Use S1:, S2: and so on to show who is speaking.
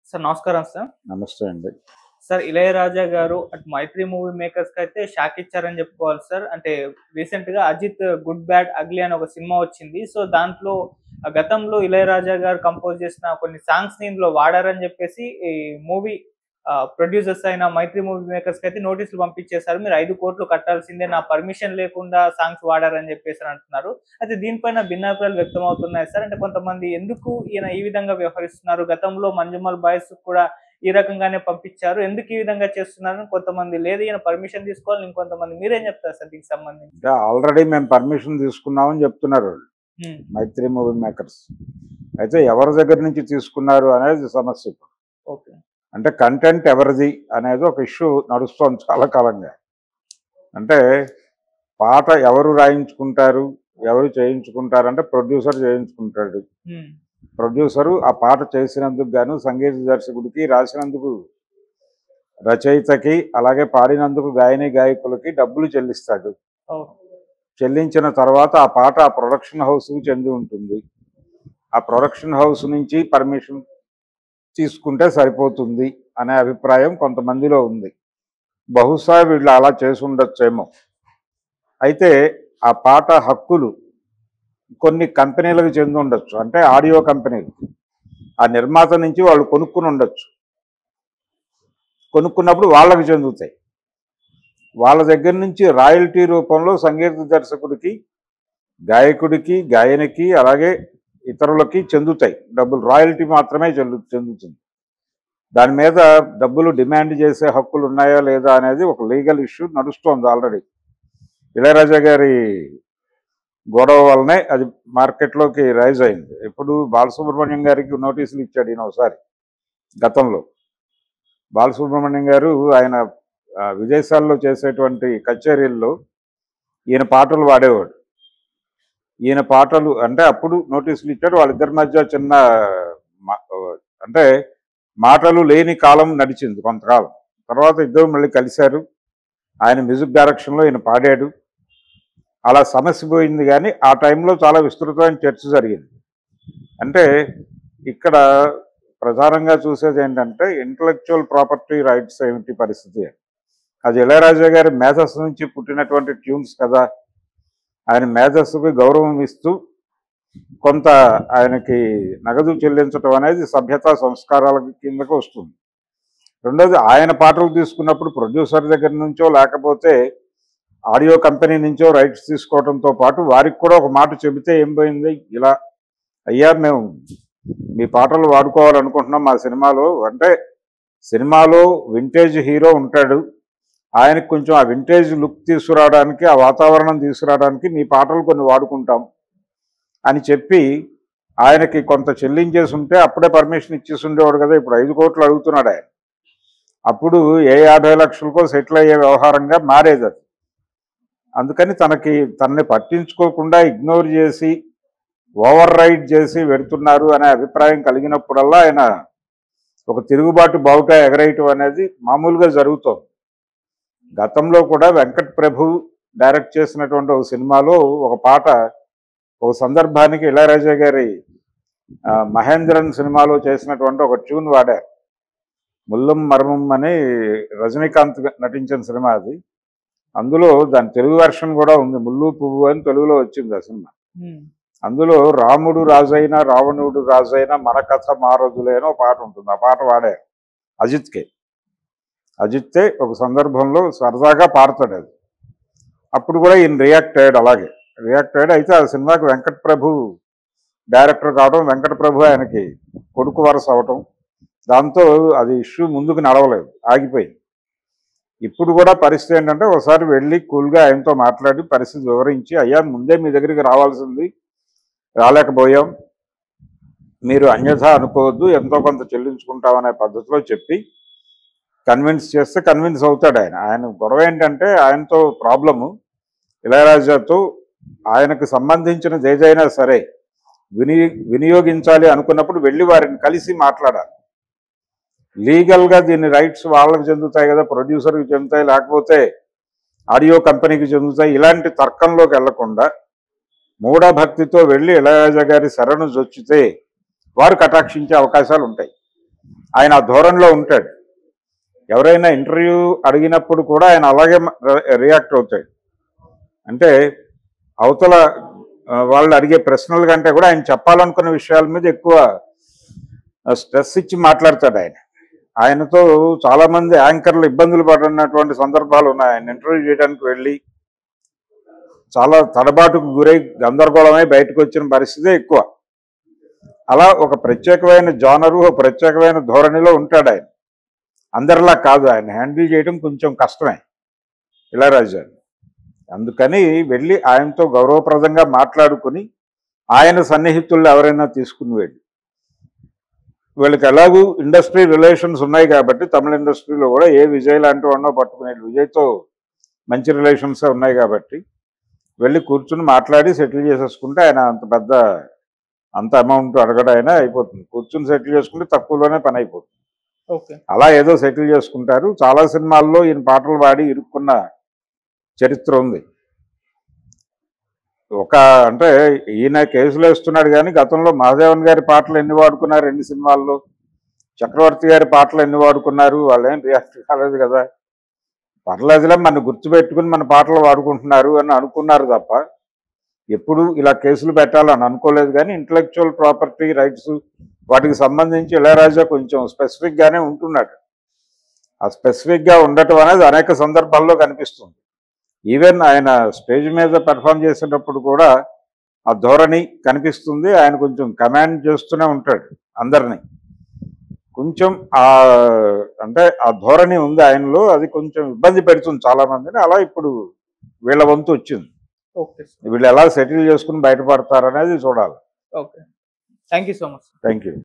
S1: Sir నమస్కారం sir.
S2: నమస్తే అండి.
S1: సార్ 'ఇళయరాజా' గారు అటు 'మైత్రి' మూవీ మేకర్స్‌కైతే షాక్ ఇచ్చారని చెప్పుకోవాలి సార్. అంటే రీసెంట్‌గా 'అజిత్ గుడ్ బ్యాడ్ అగ్లీ' అని ఒక సినిమా వచ్చింది. సో, దాంట్లో గతంలో 'ఇళయరాజా' గారు కంపోజ్ చేసిన కొన్ని సాంగ్స్‌ని ఇందులో వాడారని చెప్పేసి ఈ మూవీ ప్రొడ్యూసర్స్ అయిన 'మైత్రి' మూవీ మేకర్స్‌కైతే నోటీసులు పంపించేశారు. మీరు 5,00,00,000 కట్టాల్సిందే, నా పర్మిషన్ లేకుండా సాంగ్స్ వాడారని చెప్పేసి అంటున్నారు. అయితే దీనిపైన భిన్నాభిప్రాయాలు వ్యక్తమవుతున్నాయి సార్. అంటే కొంతమంది ఎందుకు ఈయన ఈ విధంగా వ్యవహరిస్తున్నారు? గతంలో 'మంజుమల్ బాయ్స్' కూడా ఈ రకంగానే పంపించారు. ఎందుకు ఈ విధంగా చేస్తున్నారని కొంతమంది, లేదు ఈయన పర్మిషన్ తీసుకోవాలి, ఇంకొంతమంది. మీరేం చెప్తారు సార్ దీనికి సంబంధించి?
S2: ఆల్రెడీ మేము పర్మిషన్ తీసుకున్నామని చెప్తున్నారు వాళ్ళు,
S1: హ్మ్.
S2: మైత్రి మూవీ మేకర్స్. అయితే ఎవరి దగ్గర నుంచి తీసుకున్నారు అనేది సమస్య ఇప్పుడు.
S1: ఓకే.
S2: అంటే కంటెంట్ ఎవరిది అనేది ఒక ఇష్యూ నడుస్తోంది చాలా కాలంగా. అంటే పాట ఎవరు రాయించుకుంటారు, ఎవరు చేయించుకుంటారు అంటే ప్రొడ్యూసర్ చేయించుకుంటాడు.
S1: హ్మ్.
S2: ప్రొడ్యూసరు ఆ పాట చేసినందుకు గాను సంగీత దర్శకుడికి, రాసినందుకు రచయితకి, అలాగే పాడినందుకు గాయని గాయకులకి డబ్బులు చెల్లిస్తాడు.
S1: ఓహ్!
S2: చెల్లించిన తర్వాత ఆ పాట ఆ ప్రొడక్షన్ హౌస్కి చెంది ఉంటుంది. ఆ ప్రొడక్షన్ హౌస్ నుంచి పర్మిషన్ తీసుకుంటే సరిపోతుంది అనే అభిప్రాయం కొంతమందిలో ఉంది. బహుశా వీళ్ళు అలా చేసి ఉండొచ్చేమో. అయితే ఆ పాట హక్కులు కొన్ని కంపెనీలకు చెంది ఉండొచ్చు. అంటే ఆడియో కంపెనీలు, ఆ నిర్మాత నుంచి వాళ్ళు కొనుక్కుని ఉండొచ్చు. కొనుక్కున్నప్పుడు వాళ్ళకి చెందుతాయి. వాళ్ళ దగ్గర నుంచి రాయల్టీ రూపంలో సంగీత దర్శకుడికి, గాయకుడికి, గాయనికి, అలాగే ఇతరులకి చెందుతాయి డబ్బులు. రాయల్టీ మాత్రమే చెందుతుంది. దాని మీద డబ్బులు డిమాండ్ చేసే హక్కులు ఉన్నాయా లేదా అనేది ఒక లీగల్ ఇష్యూ నడుస్తోంది ఆల్రెడీ. ఇళయరాజా గారి గొడవ వల్లనే అది మార్కెట్లోకి రైజ్ అయింది. ఇప్పుడు బాలసుబ్రహ్మణ్యం గారికి నోటీసులు ఇచ్చాడు ఈయన ఒకసారి గతంలో. బాలసుబ్రహ్మణ్యం గారు ఆయన విదేశాల్లో చేసేటువంటి కచేరీల్లో ఈయన పాటలు వాడేవాడు. ఈయన పాటలు అంటే అప్పుడు నోటీసులు ఇచ్చాడు. వాళ్ళిద్దరి మధ్య చిన్న అంటే మాటలు లేని కాలం నడిచింది కొంతకాలం. తర్వాత ఇద్దరు మళ్ళీ కలిశారు. ఆయన మ్యూజిక్ డైరెక్షన్లో ఈయన పాడాడు. అలా సమస్య పోయింది. కానీ ఆ టైంలో చాలా విస్తృతమైన చర్చ జరిగింది. అంటే ఇక్కడ ప్రధానంగా చూసేది ఏంటంటే ఇంటలెక్చువల్ ప్రాపర్టీ రైట్స్ ఏమిటి పరిస్థితి. అది ఇళయరాజా గారి మేధస్సు నుంచి పుట్టినటువంటి ట్యూన్స్ కదా. ఆయన మేధస్సుకి గౌరవం ఇస్తూ కొంత ఆయనకి నగదు చెల్లించడం అనేది సభ్యతా సంస్కారాల కిందకు వస్తుంది. రెండోది, ఆయన పాటలు తీసుకున్నప్పుడు ప్రొడ్యూసర్ దగ్గర నుంచో లేకపోతే ఆడియో కంపెనీ నుంచో రైట్స్ తీసుకోవడంతో పాటు వారికి కూడా ఒక మాట చెబితే ఏం పోయింది, ఇలా అయ్యా మేము మీ పాటలు వాడుకోవాలనుకుంటున్నాం మా సినిమాలో. అంటే సినిమాలో వింటేజ్ హీరో ఉంటాడు, ఆయనకు కొంచెం ఆ వింటేజ్ లుక్ తీసుకురావడానికి, ఆ వాతావరణం తీసుకురావడానికి మీ పాటలు కొన్ని వాడుకుంటాం అని చెప్పి ఆయనకి కొంత చెల్లించేసి ఉంటే అప్పుడే పర్మిషన్ ఇచ్చేసి ఉండేవాడు కదా. ఇప్పుడు 5 కోట్లు అడుగుతున్నాడు ఆయన. అప్పుడు ఏ 50 లక్షలకో సెటిల్ అయ్యే వ్యవహారంగా మారేది అది. అందుకని తనని పట్టించుకోకుండా ఇగ్నోర్ చేసి ఓవర్ రైడ్ చేసి వెడుతున్నారు అనే అభిప్రాయం కలిగినప్పుడల్లా ఆయన ఒక తిరుగుబాటు బావుట ఎగరేయటం అనేది మామూలుగా జరుగుతోంది. గతంలో కూడా వెంకట్ ప్రభు డైరెక్ట్ చేసినటువంటి ఒక సినిమాలో ఒక పాట ఒక సందర్భానికి ఇళయరాజా గారి మహేంద్రన్ సినిమాలో చేసినటువంటి ఒక ట్యూన్ వాడారు. ముల్లం మర్మం అని రజనీకాంత్ నటించిన సినిమా అది. అందులో దాని తెలుగు వెర్షన్ కూడా ఉంది, ముల్లు పువ్వు అని తెలుగులో వచ్చింది ఆ సినిమా. అందులో రాముడు రాజైనా రావణుడు రాజైనా మన కథ మారదులే అని ఒక పాట ఉంటుంది. ఆ పాట వాడారు అజిత్తే ఒక సందర్భంలో సరదాగా పాడతాడు అది. అప్పుడు కూడా ఈయన రియాక్ట్ అయ్యాడు. అలాగే రియాక్ట్ అయ్యాడు. అయితే ఆ సినిమాకి వెంకట్ ప్రభు డైరెక్టర్ కావడం, వెంకట ప్రభు ఆయనకి కొడుకు వరస అవటం, దాంతో అది ఇష్యూ ముందుకు నడవలేదు, ఆగిపోయింది. ఇప్పుడు కూడా పరిస్థితి ఏంటంటే ఒకసారి వెళ్ళి కూల్గా ఆయనతో మాట్లాడి పరిస్థితి వివరించి, అయ్యా ముందే మీ దగ్గరికి రావాల్సింది, రాలేకపోయాం, మీరు అన్యథా అనుకోవద్దు, ఎంతో కొంత చెల్లించుకుంటామనే పద్ధతిలో చెప్పి కన్విన్స్ చేస్తే కన్విన్స్ అవుతాడు ఆయన. ఆయన గొడవ ఏంటంటే ఆయనతో ప్రాబ్లము ఇళయరాజాతో ఆయనకు సంబంధించినది ఏదైనా సరే వినియోగించాలి అనుకున్నప్పుడు వెళ్ళి వారిని కలిసి మాట్లాడాలి. లీగల్గా దీని రైట్స్ వాళ్ళకి చెందుతాయి కదా, ప్రొడ్యూసర్కి చెందుతాయి, లేకపోతే ఆడియో కంపెనీకి చెందుతాయి. ఇలాంటి తర్కంలోకి వెళ్లకుండా మూఢభక్తితో వెళ్ళి ఇళయరాజా గారి శరణు జొచ్చితే వారు కటాక్షించే అవకాశాలు ఉంటాయి. ఆయన ఆ ధోరణిలో ఉంటాడు. ఎవరైనా ఇంటర్వ్యూ అడిగినప్పుడు కూడా ఆయన అలాగే రియాక్ట్ అవుతాడు. అంటే అవతల వాళ్ళు అడిగే ప్రశ్నల కంటే కూడా ఆయన చెప్పాలనుకున్న విషయాల మీద ఎక్కువ స్ట్రెస్ ఇచ్చి మాట్లాడతాడు ఆయన. ఆయనతో చాలామంది యాంకర్లు ఇబ్బందులు పడినటువంటి సందర్భాలు ఉన్నాయి. ఆయన ఇంటర్వ్యూ చేయడానికి వెళ్ళి చాలా తడబాటుకు గురై గందరగోళమై బయటకు వచ్చిన పరిస్థితే ఎక్కువ. అలా ఒక ప్రత్యేకమైన జానరు, ఒక ప్రత్యేకమైన ధోరణిలో ఉంటాడు ఆయన. అందరిలా కాదు, ఆయన హ్యాండిల్ చేయడం కొంచెం కష్టమే ఇళయరాజా. అందుకని వెళ్ళి ఆయనతో గౌరవప్రదంగా మాట్లాడుకుని ఆయన సన్నిహితులు ఎవరైనా తీసుకుని వెళ్ళి, వీళ్ళకి ఎలాగూ ఇండస్ట్రీ రిలేషన్స్ ఉన్నాయి కాబట్టి తమిళ ఇండస్ట్రీలో కూడా ఏ విజయ్ లాంటి వాడినో పట్టుకునే, విజయ్తో మంచి రిలేషన్స్ ఉన్నాయి కాబట్టి వెళ్ళి కూర్చుని మాట్లాడి సెటిల్ చేసేసుకుంటే ఆయన అంత అమౌంట్ అడగడం అయినా అయిపోతుంది. కూర్చుని సెటిల్ చేసుకుంటే తక్కువలోనే పని అయిపోతుంది. అలా ఏదో సెటిల్ చేసుకుంటారు. చాలా సినిమాల్లో ఈయన పాటలు పాడి ఇరుక్కున్న చరిత్ర ఉంది. అంటే ఈయన కేసులు వేస్తున్నాడు కానీ గతంలో మహాదేవన్ గారి పాటలు ఎన్ని వాడుకున్నారు ఎన్ని సినిమాల్లో, చక్రవర్తి గారి పాటలు ఎన్ని వాడుకున్నారు, వాళ్ళేం రియాక్ట్ కాలేదు కదా. పర్లేదులే మన గుర్తుపెట్టుకుని మన పాటలు వాడుకుంటున్నారు అని అనుకున్నారు తప్ప ఎప్పుడు ఇలా కేసులు పెట్టాలని అనుకోలేదు. కానీ ఇంటలెక్చువల్ ప్రాపర్టీ రైట్స్ వాటికి సంబంధించి ఇళయరాజా కొంచెం స్పెసిఫిక్గానే ఉంటున్నాడు. ఆ స్పెసిఫిక్గా ఉండటం అనేది అనేక సందర్భాల్లో కనిపిస్తుంది. ఈవెన్ ఆయన స్టేజ్ మీద పెర్ఫామ్ చేసేటప్పుడు కూడా ఆ ధోరణి కనిపిస్తుంది. ఆయన కొంచెం కమాండ్ చేస్తూనే ఉంటాడు అందరినీ. కొంచెం అంటే ఆ ధోరణి ఉంది ఆయనలో, అది కొంచెం ఇబ్బంది పెడుతుంది చాలా మందిని. అలా ఇప్పుడు వీళ్ళ వంతు వచ్చింది. వీళ్ళు ఎలా సెటిల్ చేసుకుని బయటపడతారనేది చూడాలి.
S1: Thank you so much.
S2: Thank you.